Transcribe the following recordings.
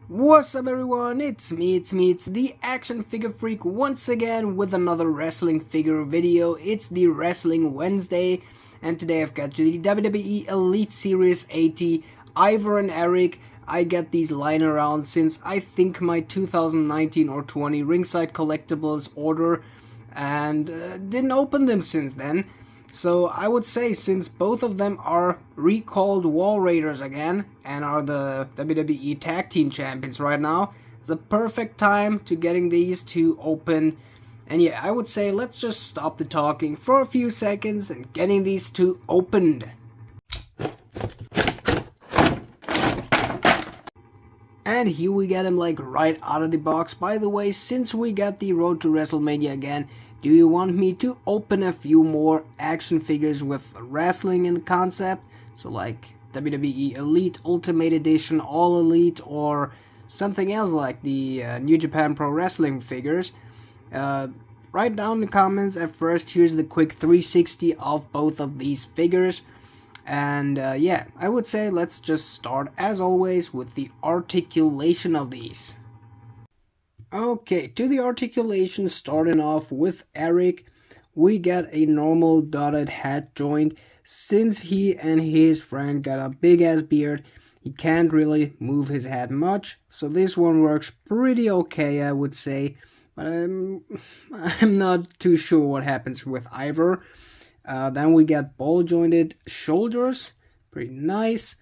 What's up everyone, it's the Action Figure Freak once again with another wrestling figure video. It's the Wrestling Wednesday, and today I've got the WWE Elite Series 80 Ivar and Eric. I get these lying around since I think my 2019 or 20 Ringside Collectibles order, and didn't open them since then. So I would say, since both of them are recalled Wall Raiders again and are the WWE Tag Team Champions right now, it's the perfect time to getting these to open. And yeah, I would say let's just stop the talking for a few seconds and getting these two opened. And here we get him like right out of the box. By the way, since we got the Road to WrestleMania again, do you want me to open a few more action figures with wrestling in the concept? So like WWE Elite Ultimate Edition, All Elite, or something else like the New Japan Pro Wrestling figures? Write down in the comments. At first, here's the quick 360 of both of these figures. And yeah, I would say let's just start as always with the articulation of these. Okay, to the articulation, starting off with Eric, we get a normal dotted head joint. Since he and his friend got a big ass beard, he can't really move his head much, so this one works pretty okay, I would say. But I'm not too sure what happens with Ivar. Then we get ball jointed shoulders, pretty nice.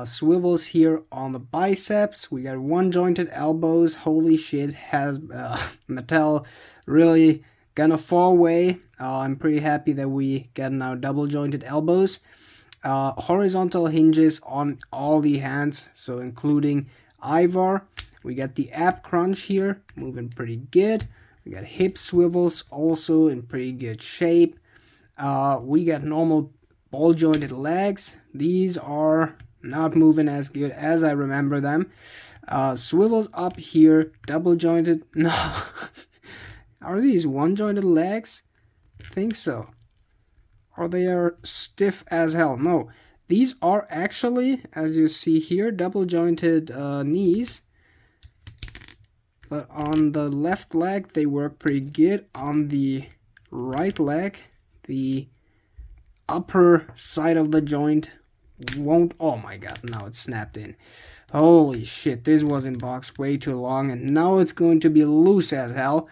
Swivels here on the biceps. We got one jointed elbows. Holy shit, has Mattel really gonna fall away. I'm pretty happy that we get now double jointed elbows. Horizontal hinges on all the hands, so including Ivar. We got the ab crunch here, moving pretty good. We got hip swivels also in pretty good shape. We got normal ball jointed legs. These are not moving as good as I remember them. Swivels up here, double jointed. No. Are these one jointed legs? I think so. Or they are stiff as hell. No. These are actually, as you see here, double jointed knees. But on the left leg, they work pretty good. On the right leg, the upper side of the joint won't. Oh my god, now it's snapped in. Holy shit, this was in box way too long, and now it's going to be loose as hell.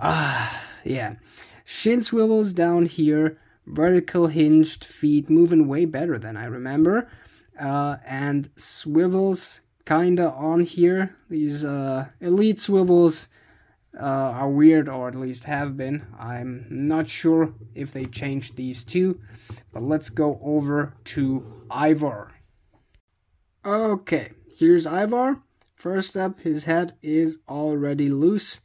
Yeah. Shin swivels down here, vertical hinged feet, moving way better than I remember. And swivels kinda on here. These elite swivels are weird, or at least have been. I'm not sure if they changed these two, but let's go over to Ivar. Okay, here's Ivar. First up, his head is already loose,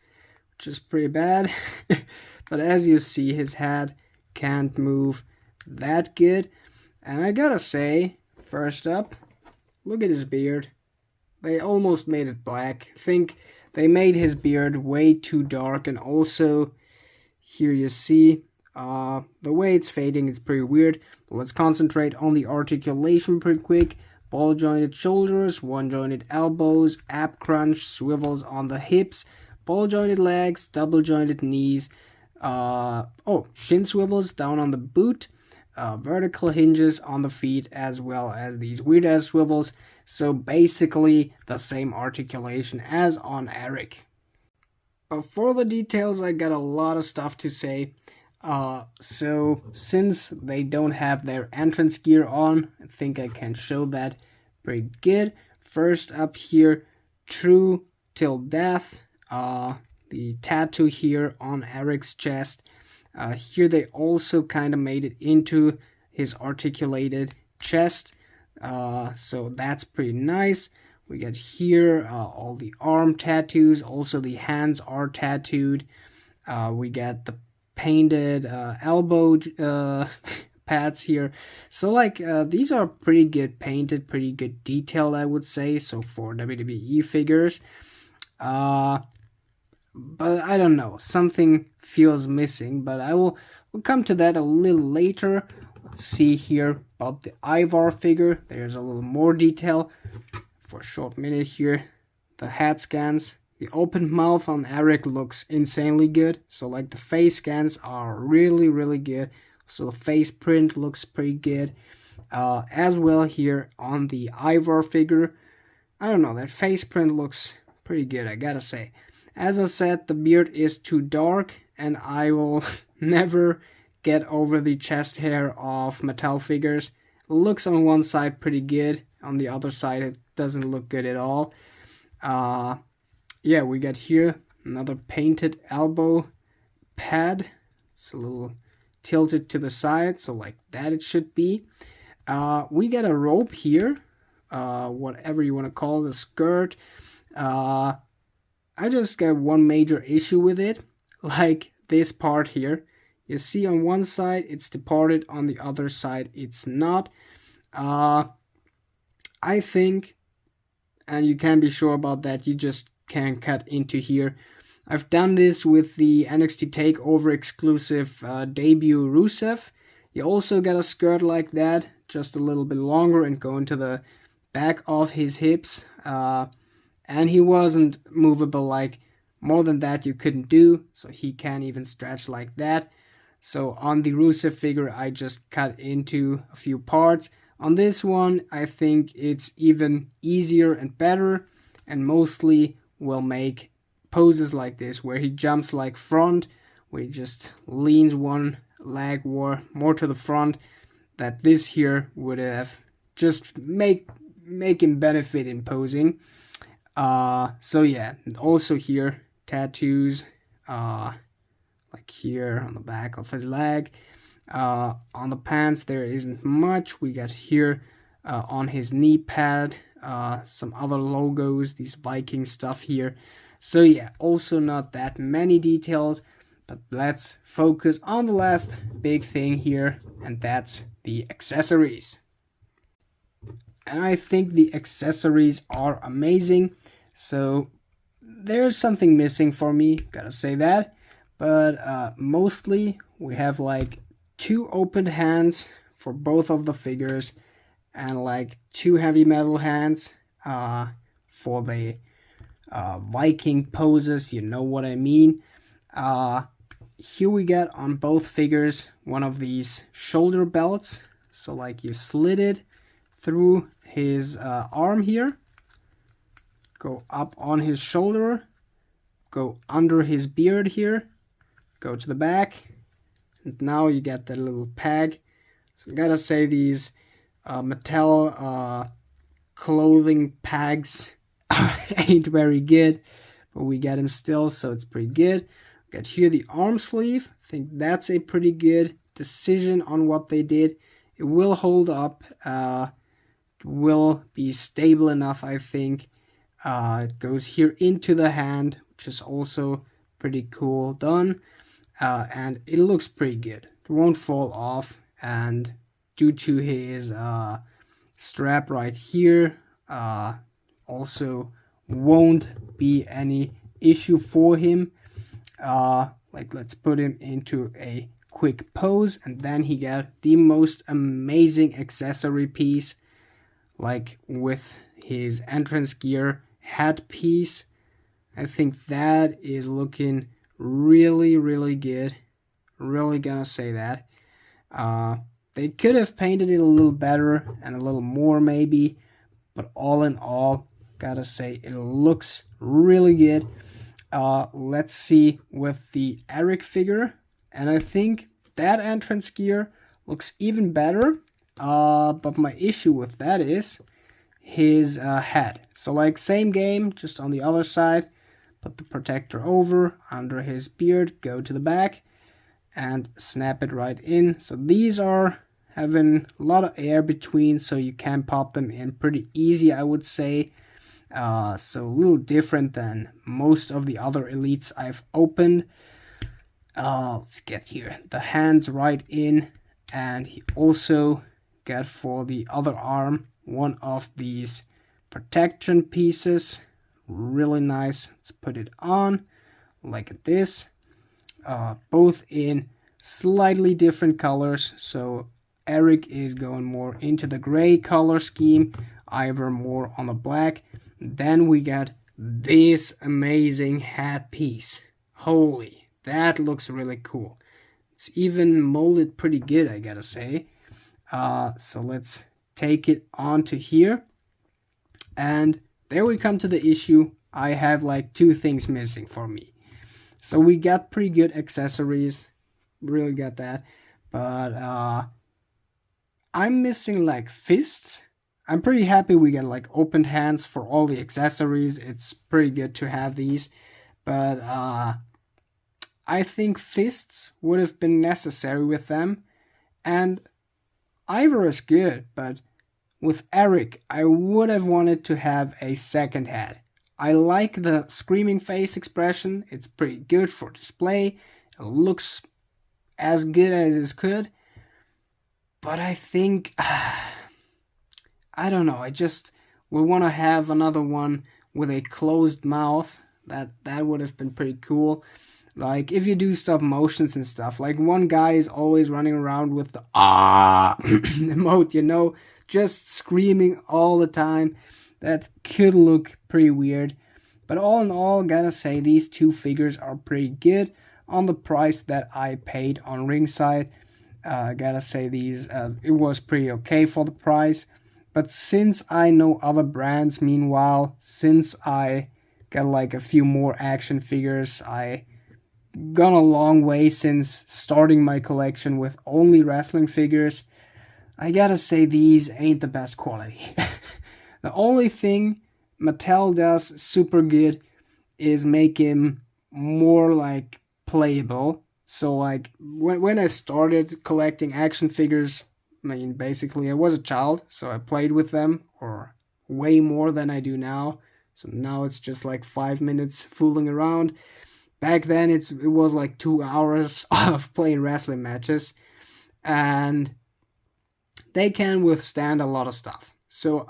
which is pretty bad. But as you see, his head can't move that good. And I gotta say, first up, look at his beard. They almost made it black. I think they made his beard way too dark, and also here you see the way it's fading is pretty weird. But let's concentrate on the articulation pretty quick. Ball jointed shoulders, one jointed elbows, ab crunch, swivels on the hips, ball jointed legs, double jointed knees. Shin swivels down on the boot. Vertical hinges on the feet, as well as these weird ass swivels. So basically the same articulation as on Eric. But for the details, I got a lot of stuff to say. So since they don't have their entrance gear on, I think I can show that pretty good. First up here, True Till Death. The tattoo here on Eric's chest. Here they also kind of made it into his articulated chest. So that's pretty nice. We got here all the arm tattoos. Also the hands are tattooed. We got the painted elbow pads here. So like these are pretty good painted, pretty good detailed, I would say. So for WWE figures. But I don't know, something feels missing, but we'll come to that a little later. Let's see here about the Ivar figure. There's a little more detail for a short minute here. the head scans. The open mouth on Eric looks insanely good. So like the face scans are really, really good. So the face print looks pretty good. As well here on the Ivar figure. I don't know, that face print looks pretty good, I gotta say. As I said, the beard is too dark, and I will never get over the chest hair of Mattel figures. It looks on one side pretty good, on the other side it doesn't look good at all. Yeah, we got here another painted elbow pad. It's a little tilted to the side, so like that it should be. We got a rope here, whatever you want to call the skirt. I just got one major issue with it, like this part here. You see on one side it's departed, on the other side it's not. I think, and you can be sure about that, you just can cut into here. I've done this with the NXT TakeOver exclusive debut Rusev. You also got a skirt like that, just a little bit longer and go into the back of his hips. And he wasn't movable, like more than that you couldn't do, so he can't even stretch like that. So on the Rusev figure I just cut into a few parts. On this one I think it's even easier and better, and mostly will make poses like this where he jumps like front, where he just leans one leg more to the front, that this here would have just make him benefit in posing. So yeah, and also here tattoos, like here on the back of his leg. On the pants there isn't much. We got here on his knee pad some other logos, these Viking stuff here. So yeah, also not that many details, but let's focus on the last big thing here, and that's the accessories. And I think the accessories are amazing. So there's something missing for me, gotta say that. But mostly we have like 2 opened hands for both of the figures, and like 2 heavy metal hands for the Viking poses, you know what I mean. Here we get on both figures one of these shoulder belts. So like you slid it through his arm here, go up on his shoulder, go under his beard here, go to the back, and now you get that little peg. So I gotta say these Mattel clothing pegs ain't very good, but we get them still, so it's pretty good. We got here the arm sleeve. I think that's a pretty good decision on what they did. It will hold up, will be stable enough, I think. It goes here into the hand, which is also pretty cool done, and it looks pretty good. It won't fall off, and due to his strap right here, also won't be any issue for him. Like let's put him into a quick pose, and then he got the most amazing accessory piece, like with his entrance gear headpiece. I think that is looking really, really good. Really gonna say that. They could have painted it a little better and a little more maybe, but all in all, gotta say it looks really good. Let's see with the Eric figure, and I think that entrance gear looks even better, but my issue with that is his head. So like same game, just on the other side, put the protector over under his beard, go to the back and snap it right in. So these are having a lot of air between, so you can pop them in pretty easy, I would say. So a little different than most of the other elites I've opened. Let's get here the hands right in, and he also got for the other arm one of these protection pieces. Really nice. Let's put it on like this. Both in slightly different colors. So Eric is going more into the gray color scheme, Ivar more on the black. Then we got this amazing hat piece. Holy, that looks really cool. It's even molded pretty good, I gotta say. So let's take it onto here. And there we come to the issue. I have like two things missing for me. So we got pretty good accessories. Really got that. But I'm missing like fists. I'm pretty happy we get like opened hands for all the accessories. It's pretty good to have these. But I think fists would have been necessary with them. And Ivar is good, but with Eric, I would have wanted to have a second head. I like the screaming face expression. It's pretty good for display. It looks as good as it could. But I think, I don't know, we want to have another one with a closed mouth. That would have been pretty cool. Like, if you do stop motions and stuff, like one guy is always running around with the emote, you know, just screaming all the time. That could look pretty weird. But all in all, gotta say, these two figures are pretty good on the price that I paid on Ringside. Gotta say, these, it was pretty okay for the price. But since I know other brands, meanwhile, since I got like a few more action figures, I gone a long way since starting my collection with only wrestling figures. I gotta say, these ain't the best quality. The only thing Mattel does super good is make him more like playable. So like when I started collecting action figures, I mean, basically I was a child, so I played with them, or way more than I do now. So now it's just like 5 minutes fooling around. Back then it was like 2 hours of playing wrestling matches, and they can withstand a lot of stuff. So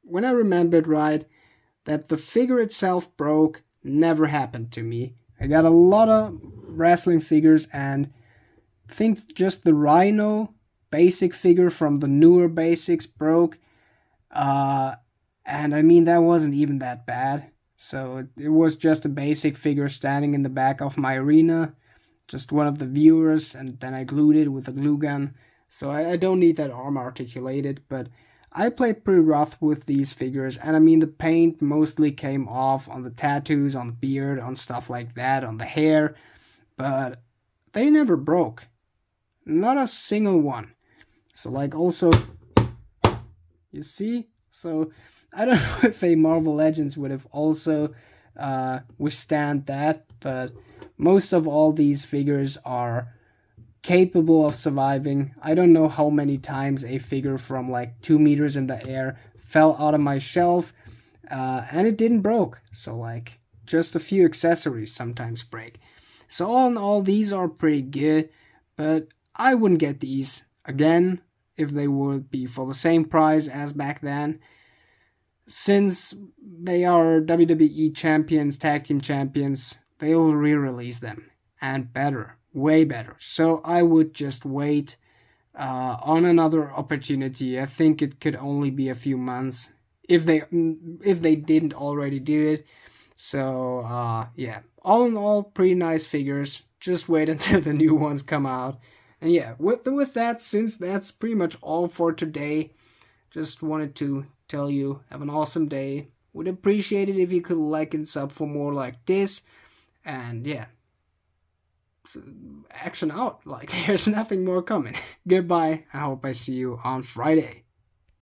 when I remembered right that the figure itself broke, never happened to me. I got a lot of wrestling figures, and I think just the Rhino basic figure from the newer basics broke. And I mean, that wasn't even that bad. So it was just a basic figure standing in the back of my arena, just one of the viewers, and then I glued it with a glue gun. So I don't need that arm articulated, but I played pretty rough with these figures, and I mean, the paint mostly came off on the tattoos, on the beard, on stuff like that, on the hair, but they never broke. Not a single one. So like, also, you see? So I don't know if a Marvel Legends would have also withstand that, but most of all these figures are capable of surviving. I don't know how many times a figure from like 2 meters in the air fell out of my shelf, and it didn't broke. So like, just a few accessories sometimes break. So all in all, these are pretty good, but I wouldn't get these again if they would be for the same price as back then. Since they are WWE champions, tag team champions, they'll re-release them, and better, way better. So I would just wait on another opportunity. I think it could only be a few months if they didn't already do it. So yeah, all in all, pretty nice figures. Just wait until the new ones come out. And yeah, with that, since that's pretty much all for today, just wanted to tell you, have an awesome day. Would appreciate it if you could like and sub for more like this. And yeah, so action out. Like, there's nothing more coming. Goodbye. I hope I see you on Friday.